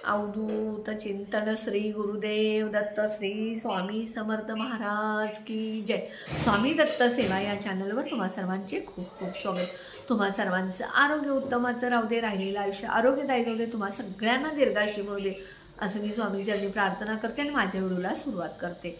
अवधूत चिंतन श्री गुरुदेव दत्त श्री स्वामी समर्थ महाराज की जय। स्वामी दत्त सेवा या चॅनलवर तुम्हा सर्वांचे खूप खूप स्वागत। तुम्हा सर्वांचं आरोग्य उत्तमाचं राहू दे, राहिलेलं आयुष्य आरोग्यदायी राहू दे, तुम्हा सगळ्यांना दीर्घायुष्य मिळू दे असं मी स्वामीचरणी प्रार्थना करते आणि माझ्या व्हिडिओला सुरुवात करते।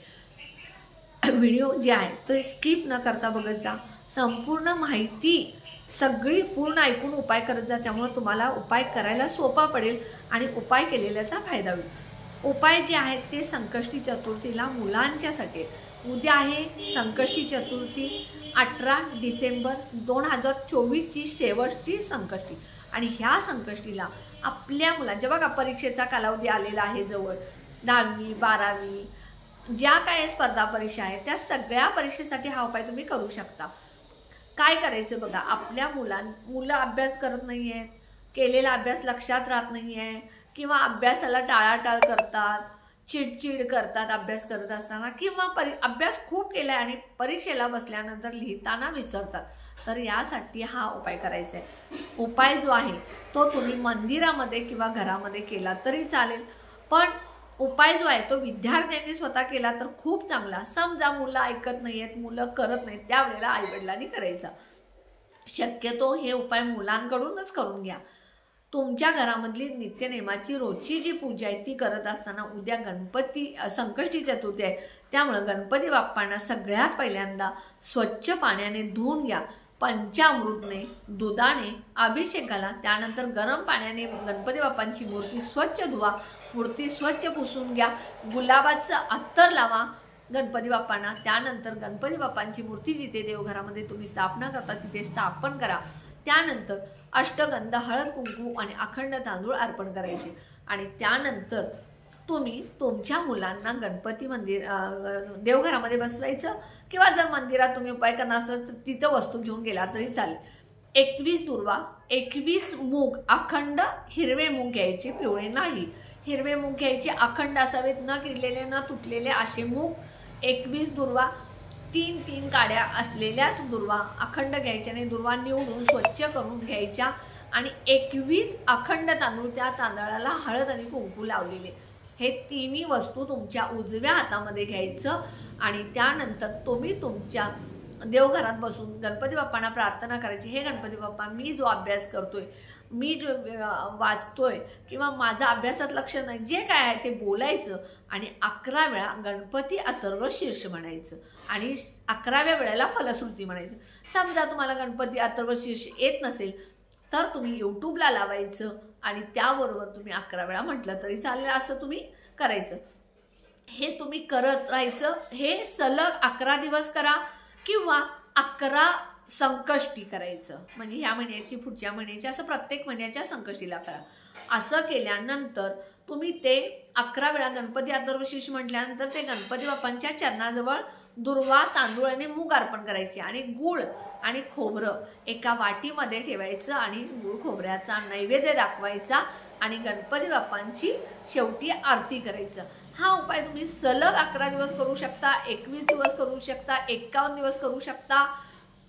व्हिडिओ जे आहे तो स्किप न करता बघत जा, संपूर्ण माहिती सगळी पूर्ण ऐकून उपाय करत जा, त्यामुळे तुम्हाला उपाय करायला सोपा पडेल आणि उपाय केलेल्याचा फायदा होईल। उपाय जे आहेत ते संकष्टी चतुर्थीला मुलांच्यासाठी। उद्या आहे संकष्टी चतुर्थी 18 डिसेंबर 2024 ची शेवटची संकष्टी आणि ह्या संकष्टीला आपल्या मुलांच्या बघा परीक्षेचा कालावधी आलेला आहे जवळ, 10वी 12वी ज्या काय स्पर्धा परीक्षा आहेत त्या सगळ्या परीक्षेसाठी हा उपाय तुम्ही करू शकता। काय करायचं बघा, आपल्या मुलं अभ्यास करत नाही आहेत, केलेला अभ्यास लक्षात राहत नाही आहे किंवा अभ्यासाला टाळाटाळ करतात, चिडचिड करतात अभ्यास करत असताना, किंवा अभ्यास खूप केला आणि परीक्षेला बसल्यानंतर लिहिताना विसरतात, तर यासाठी हा उपाय करायचा आहे। उपाय जो आहे तो तुम्ही मंदिरामध्ये किंवा घरामध्ये केला तरी चालेल, पण उपाय जो आहे तो विद्यार्थ्यांनी स्वतः केला तर खूप चांगला। समजा मुलं ऐकत नाहीयेत, मुलं करत नाहीत, त्यावेळेला आईवडिलांनी करायचा। शक्यतो हे उपाय मुलांकडूनच करून घ्या। तुमच्या घरामधली नित्यनेमाची रोजची जी पूजा आहे ती करत असताना उद्या गणपती संकष्टी चतुर्थी आहे, त्यामुळे गणपती बाप्पांना सगळ्यात पहिल्यांदा स्वच्छ पाण्याने धुवून घ्या, पंचामृतने दुधाने अभिषेक घाला, त्यानंतर गरम पाण्याने गणपती बाप्पांची मूर्ती स्वच्छ धुवा, मूर्ती स्वच्छ पुसून घ्या, गुलाबाचं अत्तर लावा गणपती बाप्पांना, त्यानंतर गणपती बाप्पांची मूर्ती जिथे देवघरामध्ये तुम्ही स्थापना करता तिथे स्थापन करा, त्यानंतर अष्टगंध हळद कुंकू आणि अखंड तांदूळ अर्पण करायचे आणि त्यानंतर तुम्ही तुमच्या मुलांना गणपती मंदिर देवघरामध्ये बसवायचं किंवा जर मंदिरात तुम्ही उपाय करणार असाल तर तिथं वस्तू घेऊन गेला तरी चालेल। 21 दुर्वा 21 मूग अखंड हिरवे मूग घ्यायचे, पिवळे नाही, हिरवे मूग घ्यायचे, अखंड असावेत, न किडलेले न तुटलेले असे मूग 21 दुर्वा, 3 काड्या असलेल्याच दुर्वा अखंड घ्यायच्या नाही, दुर्वा निवडून स्वच्छ करून घ्यायच्या आणि 21 अखंड तांदूळ, त्या तांदळाला हळद आणि कुंकू लावलेले, हे तिन्ही वस्तू तुमच्या उजव्या हातामध्ये घ्यायचं आणि त्यानंतर तुम्ही तुमच्या देवघरात बसून गणपती बाप्पांना प्रार्थना करायची। हे गणपती बाप्पा, मी जो अभ्यास करतोय, मी जो वाचतोय किंवा माझा अभ्यासात लक्ष नाही, जे काय आहे ते बोलायचं आणि 11 वेळा गणपती अथर्व शीर्ष म्हणायचं आणि 11व्या वेळेला फलश्रुती म्हणायचं। समजा तुम्हाला गणपती अथर्व शीर्ष येत नसेल तर तुम्ही यूट्यूबला लावायचं आणि त्याबरोबर तुम्ही 11 वेळा म्हटलं तरी चालेल, असं तुम्ही करायचं। हे तुम्ही करत राहायचं, हे सलग 11 दिवस करा किंवा 11 संकष्टी करायचं, म्हणजे ह्या महिन्याची पुढच्या महिन्याची असं प्रत्येक महिन्याच्या संकष्टीला करा। असं केल्यानंतर तुम्ही ते 11 वेळा गणपती अथर्व शीर्ष म्हटल्यानंतर ते गणपती बाप्पांच्या चरणाजवळ दुर्वा तांदूळ आणि मूग अर्पण करायचे आणि गूळ आणि खोबरं एका वाटीमध्ये ठेवायचं आणि गूळ खोबऱ्याचा नैवेद्य दाखवायचा आणि गणपती बाप्पांची शेवटी आरती करायचं। हा उपाय तुम्ही सलग 11 दिवस करू शकता, 21 दिवस करू शकता, 51 दिवस करू शकता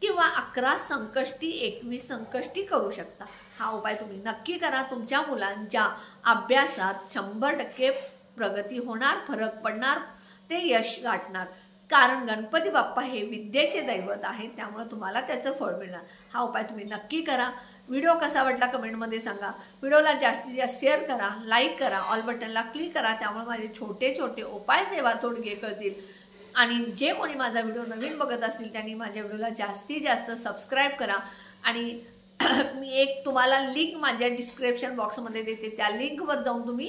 किंवा 11 संकष्टी 21 संकष्टी करू शकता। हा उपाय तुम्ही नक्की करा, तुमच्या मुलांच्या अभ्यासात 100% प्रगती होणार, फरक पडणार, ते यश गाठणार, कारण गणपती बाप्पा हे विद्येचे दैवत आहे, त्यामुळे तुम्हाला त्याचं फळ मिळणार। हा उपाय तुम्ही नक्की करा। व्हिडिओ कसा वाटला कमेंटमध्ये सांगा, व्हिडिओला जास्तीत जास्त शेअर करा, लाईक करा, ऑल बटनला क्लिक करा, त्यामुळे माझे छोटे छोटे उपाय सेवा तोडगे कळतील आणि जे कोणी माझा व्हिडिओ नवीन बघत असतील त्यांनी माझ्या व्हिडिओला जास्तीत जास्त सबस्क्राईब करा आणि मी एक तुम्हाला लिंक माझ्या डिस्क्रिप्शन बॉक्समध्ये देते, त्या लिंकवर जाऊन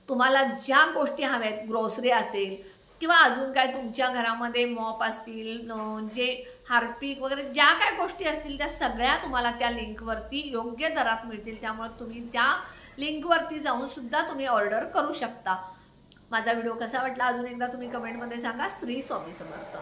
तुम्हाला ज्या गोष्टी हव्या आहेत, ग्रोसरी असेल किंवा अजून काय तुमच्या घरामध्ये मॉप असतील, जे हार्पिक वगैरे ज्या काय गोष्टी असतील त्या सगळ्या तुम्हाला त्या लिंकवरती योग्य दरात मिळतील, त्यामुळे तुम्ही त्या लिंकवरती जाऊन सुद्धा तुम्ही ऑर्डर करू शकता। माझा व्हिडिओ कसा वाटला अजून एकदा तुम्ही कमेंटमध्ये सांगा। श्री स्वामी समर्थ।